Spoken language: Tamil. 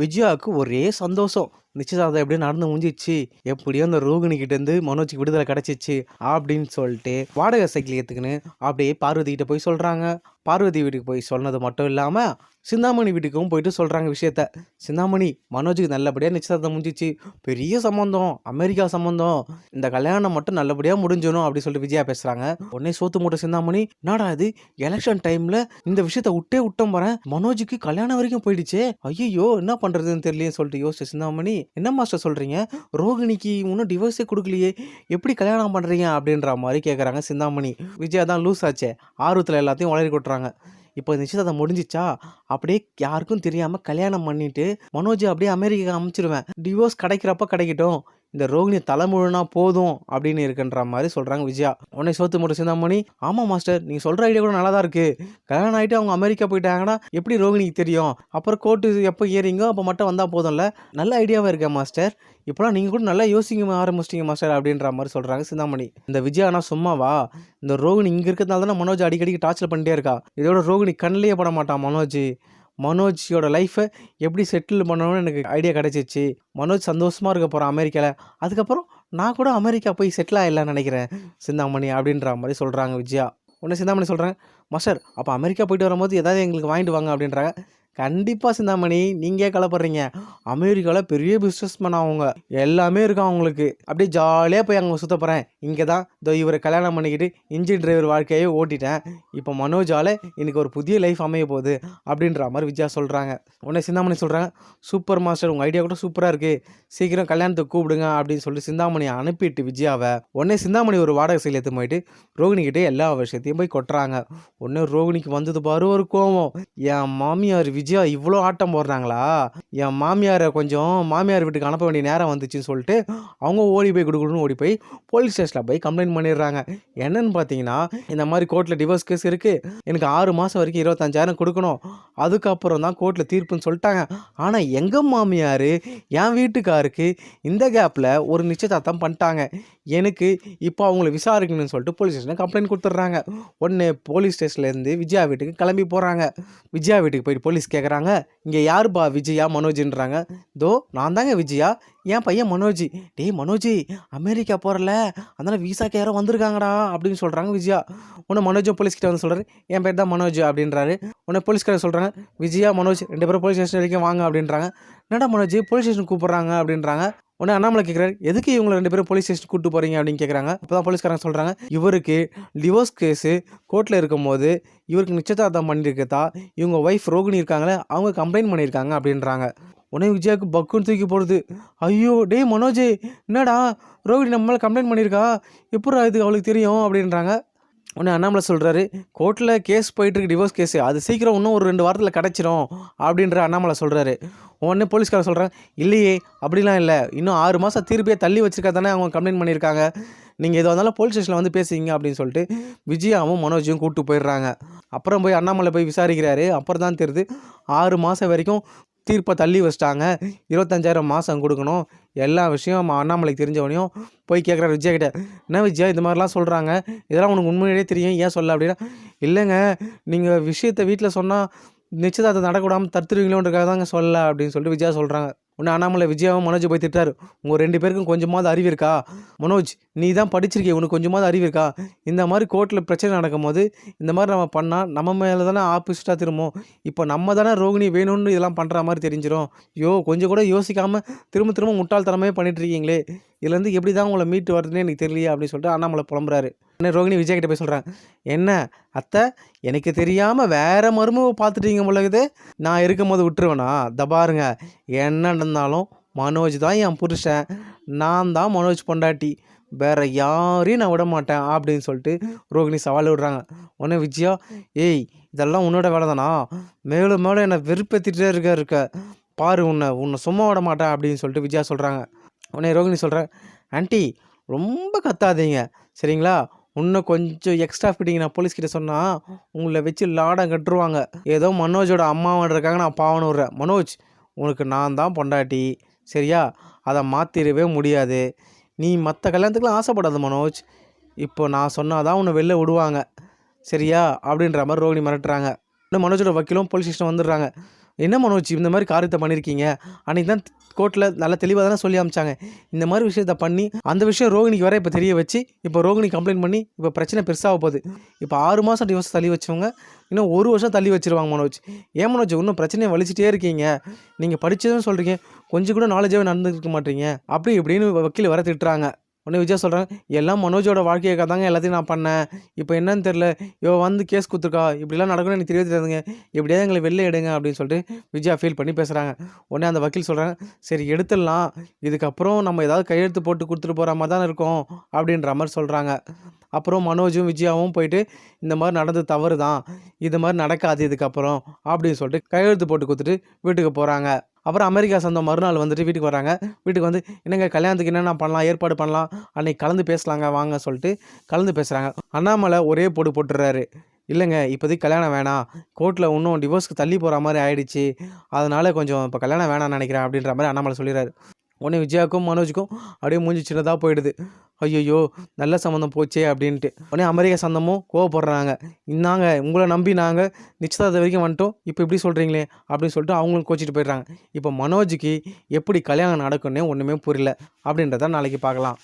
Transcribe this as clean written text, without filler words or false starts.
விஜயாவுக்கு ஒரே சந்தோஷம். நிச்சயதார்த்தம் எப்படியோ நடந்து முடிஞ்சிச்சு. எப்படியோ அந்த ரோகிணி கிட்டேருந்து மனோஜுக்கு விடுதலை கிடைச்சிச்சு அப்படின்னு சொல்லிட்டு வாடகை சைக்கிள் ஏத்துக்குன்னு அப்படியே பார்வதி கிட்ட போய் சொல்றாங்க. பார்வதி வீட்டுக்கு போய் சொன்னது மட்டும் இல்லாம சிந்தாமணி வீட்டுக்கும் போயிட்டு சொல்றாங்க விஷயத்த. சிந்தாமணி, மனோஜுக்கு நல்லபடியா நிச்சயதார்த்தம் முடிஞ்சிச்சு. பெரிய சம்பந்தம், அமெரிக்கா சம்பந்தம். இந்த கல்யாணம் மட்டும் நல்லபடியா முடிஞ்சணும் அப்படி சொல்லிட்டு விஜயா பேசுறாங்க. உடனே சோத்து மூட்டை சிந்தாமணி, என்னடா இது எலெக்ஷன் டைம்ல இந்த விஷயத்த விட்டோம் போறேன், மனோஜுக்கு கல்யாணம் வரைக்கும் போயிடுச்சே, ஐயோ என்ன பண்றதுன்னு தெரியலையே சொல்லிட்டு யோசிச்ச சிந்தாமணி, என்ன மாஸ்டர் சொல்றீங்க, ரோகிணிக்கு இன்னும் டிவோர்ஸே கொடுக்கலையே, எப்படி கல்யாணம் பண்றீங்க அப்படின்ற மாதிரி கேட்குறாங்க சிந்தாமணி. விஜயா தான் லூஸ் ஆச்சே, ஆர்வத்தில் எல்லாத்தையும் வளரி கொட்டுறாங்க. இப்போ நிச்சயதார்த்தம் முடிஞ்சிச்சா, அப்படியே யாருக்கும் தெரியாம கல்யாணம் பண்ணிட்டு மனோஜ் அப்படியே அமெரிக்கா அனுப்பிச்சிருவேன், டிவோர்ஸ் கிடைக்கிறப்ப கிடைக்கட்டும், இந்த ரோகிணி தலைமுழுனா போதும் அப்படின்னு இருக்குன்ற மாதிரி சொல்றாங்க விஜயா. உடனே சோத்து மூட்டை சிந்தாமணி, ஆமா மாஸ்டர் நீங்க சொல்ற ஐடியா கூட நல்லா தான் இருக்கு. கல்யாணம் ஆகிட்டு அவங்க அமெரிக்கா போயிட்டாங்கன்னா எப்படி ரோகிணிக்கு தெரியும், அப்புறம் கோர்ட்டு எப்போ ஏறிங்கோ அப்போ மட்டும் வந்தால் போதும்ல, நல்ல ஐடியாவாக இருக்கேன் மாஸ்டர், இப்போலாம் நீங்கள் கூட நல்லா யோசிக்க ஆரம்பிச்சிட்டிங்க மாஸ்டர் அப்படின்ற மாதிரி சொல்கிறாங்க சிந்தாமணி. இந்த விஜயா ஆனால் சும்மாவா, இந்த ரோகிணி இங்கே இருக்கிறதுனால தானே மனோஜ் அடிக்கடி டார்ச்சர் பண்ணிட்டே இருக்கா. இதோட ரோகிணி கண்ணிலேயே பட மாட்டான் மனோஜோட லைஃப்பை எப்படி செட்டில் பண்ணணும்னு எனக்கு ஐடியா கிடச்சிச்சு. மனோஜ் சந்தோஷமாக இருக்க போகிறான் அமெரிக்காவில், அதுக்கப்புறம் நான் கூட அமெரிக்கா போய் செட்டில் ஆகிடலான்னு நினைக்கிறேன் சிந்தாமணி அப்படின்ற மாதிரி சொல்கிறாங்க விஜயா. உடனே சிந்தாமணி சொல்கிறாங்க, மாஸ்டர் அப்போ அமெரிக்கா போயிட்டு வரும்போது ஏதாவது எங்களுக்கு வாங்கிட்டு வாங்க அப்படின்றாங்க. கண்டிப்பாக சிந்தாமணி, நீங்கள் கலப்படுறீங்க, அமெரிக்காவில் பெரிய பிஸ்னஸ்மேன் அவங்க, எல்லாமே இருக்கும் அவங்களுக்கு, அப்படியே ஜாலியாக போய் அங்கே சுற்ற போகிறேன். இங்கே தான் இதோ இவரை கல்யாணம் பண்ணிக்கிட்டு இன்ஜின் டிரைவர் வாழ்க்கையே ஓட்டிட்டேன், இப்போ மனோஜால் எனக்கு ஒரு புதிய லைஃப் அமைய போகுது அப்படின்ற மாதிரி விஜயா சொல்கிறாங்க. உடனே சிந்தாமணி சொல்கிறாங்க, சூப்பர் மாஸ்டர், உங்கள் ஐடியா கூட சூப்பராக இருக்குது, சீக்கிரம் கல்யாணத்துக்கு கூப்பிடுங்க அப்படின்னு சொல்லிட்டு சிந்தாமணியை அனுப்பிட்டு விஜயாவை உடனே சிந்தாமணி ஒரு வாடகை சைக்கிள் எடுத்து போயிட்டு ரோகிணிக்கிட்டே எல்லா விஷயத்தையும் போய் கொட்டுறாங்க. உடனே ரோகிணிக்கு வந்தது பாரு ஒரு கோவம், என் மாமியார் விஜயா இவ்வளோ ஆட்டம் போடுறாங்களா, என் மாமியாரை கொஞ்சம் மாமியார் வீட்டுக்கு அனுப்ப வேண்டிய நேரம் வந்துச்சுன்னு சொல்லிட்டு அவங்க ஓடி போய் கொடுக்கணும்னு ஓடி போய் போலீஸ் ஸ்டேஷனில் போய் கம்ப்ளைண்ட் பண்ணிடுறாங்க. என்னன்னு பார்த்தீங்கன்னா, இந்த மாதிரி கோர்ட்டில் டிவோர்ஸ் கேஸ் இருக்குது, எனக்கு 6 மாதம் வரைக்கும் 25,000 கொடுக்கணும், அதுக்கப்புறம் தான் கோர்ட்டில் தீர்ப்புன்னு சொல்லிட்டாங்க. ஆனால் எங்கள் மாமியார் என் வீட்டுக்காருக்கு இந்த கேப்பில் ஒரு நிச்சயதார்த்தம் பண்ணிட்டாங்க, எனக்கு இப்போ அவங்கள விசாரிக்கணும்னு சொல்லிட்டு போலீஸ் ஸ்டேஷனில் கம்ப்ளைண்ட் கொடுத்துட்றாங்க. உடனே போலீஸ் ஸ்டேஷன்லேருந்து விஜயா வீட்டுக்கு கிளம்பி போகிறாங்க. விஜயா வீட்டுக்கு போயிட்டு போலீஸ் கேட்குறாங்க, இங்கே யாருப்பா விஜயா மனோஜ்ன்றாங்க. தோ நான் தாங்க விஜயா, என் பையன் மனோஜ். டேய் மனோஜ், அமெரிக்கா போகிறல, அதனால் விசாக்கு யாரோ வந்திருக்காங்கடா அப்படின்னு சொல்கிறாங்க விஜயா. உன்னை மனோஜும் போலீஸ்கிட்ட வந்து சொல்கிறாரு, என் பேர் தான் மனோஜ் அப்படின்றாரு. உன்னை போலீஸ்கார சொல்கிறாங்க, விஜயா மனோஜ் 2 பேரும் போலீஸ் ஸ்டேஷன் வரைக்கும் வாங்க அப்படின்றாங்க. என்னடா மனோஜ் போலீஸ் ஸ்டேஷன் கூப்பிட்றாங்க அப்படின்றாங்க. உடனே அண்ணாமலை கேட்குறாரு, எதுக்கு இவங்க 2 பேரும் போலீஸ் ஸ்டேஷன் கூப்பிட்டு போகிறீங்க அப்படின்னு கேட்குறாங்க. அப்போ தான் போலீஸ்காரங்க சொல்கிறாங்க, இவருக்கு டிவோர்ஸ் கேஸு கோர்ட்டில் இருக்கும்போது இவருக்கு நிச்சயதார்த்தம் பண்ணியிருக்கதா இவங்க ஒய்ஃப் ரோகிணி இருக்காங்களே அவங்க கம்ப்ளைண்ட் பண்ணியிருக்காங்க அப்படின்றாங்க. உடனே விஜயாவுக்கு பக்குன்னு தூக்கி போடுது, ஐயோ டேய் மனோஜ், என்னடா ரோகிணி நம்ம மேலே கம்ப்ளைண்ட் பண்ணியிருக்கா, எப்படா இது அவளுக்கு தெரியும் அப்படின்றாங்க. உடனே அண்ணாமலை சொல்கிறாரு, கோர்ட்டில் கேஸ் போயிட்டுருக்கு டிவோர்ஸ் கேஸு, அது சீக்கிரம் இன்னும் ஒரு 2 வாரத்தில் கிடச்சிரும் அப்படின்ற அண்ணாமலை சொல்கிறாரு. உடனே போலீஸ்காரர் சொல்கிறாங்க, இல்லையே அப்படிலாம் இல்லை, இன்னும் 6 மாதம் தீர்ப்பே தள்ளி வச்சிருக்கா தானே அவங்க கம்ப்ளைண்ட் பண்ணியிருக்காங்க, நீங்கள் எதுவாக இருந்தாலும் போலீஸ் ஸ்டேஷனில் வந்து பேசுவீங்க அப்படின்னு சொல்லிட்டு விஜயாவும் மனோஜையும் கூப்பிட்டு போயிடுறாங்க. அப்புறம் போய் அண்ணாமலை போய் விசாரிக்கிறாரு. அப்புறம் தான் தெரியுது 6 மாதம் வரைக்கும் தீர்ப்பை தள்ளி வச்சிட்டாங்க, 25,000 மாதம் கொடுக்கணும், எல்லா விஷயம் அண்ணாமலைக்கு தெரிஞ்சவனையும் போய் கேட்குறாரு விஜயா கிட்ட. என்ன விஜயா இது மாதிரிலாம் சொல்கிறாங்க, இதெல்லாம் உனக்கு உண்மையிலே தெரியும், ஏன் சொல்ல அப்படின்னா, இல்லைங்க நீங்கள் விஷயத்தை வீட்டில் சொன்னால் நிச்சயதார்த்தம் நடக்கூடாமல் தடுத்துருவீங்களோன்றக்காக தாங்க சொல்ல அப்படின்னு சொல்லிட்டு விஜயா சொல்கிறாங்க. உடனே அண்ணாமலை விஜயாவும் மனோஜ் போய் திட்டாரு, உங்கள் 2 பேருக்கும் கொஞ்சமாவது அறிவு இருக்கா, மனோஜ் நீ தான் படிச்சிருக்கே, உனக்கு கொஞ்சமாவது அறிவு இருக்கா, இந்த மாதிரி கோர்ட்டில் பிரச்சனை நடக்கும் போது இந்த மாதிரி நம்ம பண்ணால் நம்ம மேலே தானே ஆப்போசிட்டாக திரும்பும், இப்போ நம்ம தானே ரோகிணி வேணும்னு இதெல்லாம் பண்ணுற மாதிரி தெரிஞ்சிடும், கொஞ்சம் கூட யோசிக்காமல் திரும்ப முட்டாள்தனமே பண்ணிட்டுருக்கீங்களே, இதுலேருந்து எப்படி தான் உங்களை மீட்டு வருதுன்னு எனக்கு தெரியலையே அப்படின்னு சொல்லிட்டு அண்ணாமலை புலம்புறாரு. உடனே ரோகிணி விஜய் கிட்ட போய் சொல்கிறாங்க, என்ன அத்தை எனக்கு தெரியாமல் வேறு மருமவை பார்த்துட்டீங்க பொழுது, நான் இருக்கும் போது விட்டுருவேனா, பாருங்க என்ன நடந்தாலும் மனோஜ் தான் என் புருஷன், நான் தான் மனோஜ் பொண்டாட்டி, வேற யாரையும் நான் விட மாட்டேன் அப்படின்னு சொல்லிட்டு ரோகிணி சவால் விடுறாங்க. உடனே விஜயா, ஏய் இதெல்லாம் உன்னோட வேலை தானா, மேலும் மேலும் என்னை வெறுப்பேற்றிட்டே இருக்க பாரு, உன்னை சும்மா விட மாட்டேன் அப்படின்னு சொல்லிட்டு விஜயா சொல்கிறாங்க. உடனே ரோகிணி சொல்கிறேன், ஆண்டி ரொம்ப கத்தாதீங்க சரிங்களா, இன்னும் கொஞ்சம் எக்ஸ்ட்ரா ஃபிட்டிங் நான் போலீஸ்கிட்ட சொன்னால் உங்களை வச்சு லாடம் கட்டுருவாங்க, ஏதோ மனோஜோட அம்மாவன்றக்காக நான் பாவன்னு விட்றேன், மனோஜ் உனக்கு நான் தான் பொண்டாட்டி சரியா, அதை மாற்றிடவே முடியாது, நீ மற்ற கல்யாணத்துக்குலாம் ஆசைப்படாத மனோஜ், இப்போ நான் சொன்னால் தான் உன்னை வெளில விடுவாங்க சரியா அப்படின்ற மாதிரி ரோகிணி மிரட்டுறாங்க. இன்னும் மனோஜோட வக்கீலும் போலீஸ் ஸ்டேஷன் வந்துடுறாங்க. என்ன மனோஜ் இந்த மாதிரி காரியத்தை பண்ணியிருக்கீங்க? அன்னைக்கு தான் கோர்ட்டில் நல்லா தெளிவாக தானே சொல்லி அனுப்பிச்சாங்க. இந்த மாதிரி விஷயத்த பண்ணி அந்த விஷயம் ரோகிணிக்கு வேற இப்போ தெரிய வச்சு, இப்போ ரோகிணி கம்ப்ளைண்ட் பண்ணி இப்போ பிரச்சனை பெருசாக போகுது. இப்போ 6 மாதம் டிவோர்ஸ் தள்ளி வச்சவங்க இன்னும் 1 வருஷம் தள்ளி வச்சிருவாங்க மனோஜ். ஏன் மனோஜ் இன்னும் பிரச்சனையை வலிச்சிட்டே இருக்கீங்க? நீங்கள் படிச்சதுன்னு சொல்கிறீங்க, கொஞ்சம் கூட நாலேஜாகவே நடந்துக்க மாட்டீங்க. அப்படி இப்படின்னு வக்கீல் வர திட்டுறாங்க. உடனே விஜயா சொல்கிறாங்க, எல்லாம் மனோஜோட வாழ்க்கையை தாங்க எல்லாத்தையும் நான் பண்ணேன். இப்போ என்னன்னு தெரில, இவ வந்து கேஸ் கொடுத்துருக்கா, இப்படிலாம் நடக்கும்னு எனக்கு தெரியவே தெரியாதுங்க. எப்படியாவது எங்களை வெளில எடுங்க அப்படின்னு சொல்லிட்டு விஜயா ஃபீல் பண்ணி பேசுகிறாங்க. உடனே அந்த வக்கீல் சொல்கிறாங்க, சரி எடுத்துடலாம், இதுக்கப்புறம் நம்ம ஏதாவது கையெழுத்து போட்டு கொடுத்துட்டு போகிற மாதிரி தான் இருக்கும் அப்படின்ற மாதிரி சொல்கிறாங்க. அப்புறம் மனோஜும் விஜயாவும் போயிட்டு இந்த மாதிரி நடந்தது தவறு தான், இது மாதிரி நடக்காது இதுக்கப்புறம் அப்படின்னு சொல்லிட்டு கையெழுத்து போட்டு கொடுத்துட்டு வீட்டுக்கு போகிறாங்க. அப்புறம் அமெரிக்கா சொந்தம் மறுநாள் வந்துட்டு வீட்டுக்கு வராங்க. வீட்டுக்கு வந்து, என்னங்க கல்யாணத்துக்கு என்னென்ன பண்ணலாம், ஏற்பாடு பண்ணலாம், அன்னைக்கு கலந்து பேசலாங்க வாங்க சொல்லிட்டு கலந்து பேசுகிறாங்க. அண்ணாமலை ஒரே போடு போட்டுறாரு. இல்லைங்க இப்போதைக்கு கல்யாணம் வேணாம், கோர்ட்டில் இன்னும் டிவோர்ஸ்க்கு தள்ளி போகிற மாதிரி ஆயிடுச்சு, அதனால கொஞ்சம் இப்போ கல்யாணம் வேணாம்னு நினைக்கிறேன் அப்படின்ற மாதிரி அண்ணாமலை சொல்லிடுறாரு. உடனே விஜயாவுக்கும் மனோஜுக்கும் அப்படியே மூஞ்சி சின்னதாக போயிடுது. ஐயையோ நல்ல சம்மந்தம் போச்சே அப்படின்ட்டு. உடனே அமெரிக்கா சொந்தமும் கோவப்படுறாங்க. இன்னாங்க உங்களை நம்பி நாங்கள் நிச்சயதார்த்தம் வரைக்கும் வந்துட்டோம், இப்போ இப்படி சொல்கிறீங்களே அப்படின்னு சொல்லிட்டு அவங்களும் கோச்சிட்டு போயிடுறாங்க. இப்போ மனோஜுக்கு எப்படி கல்யாணம் நடக்கும்னே ஒன்றுமே புரியல அப்படின்றத நாளைக்கு பார்க்கலாம்.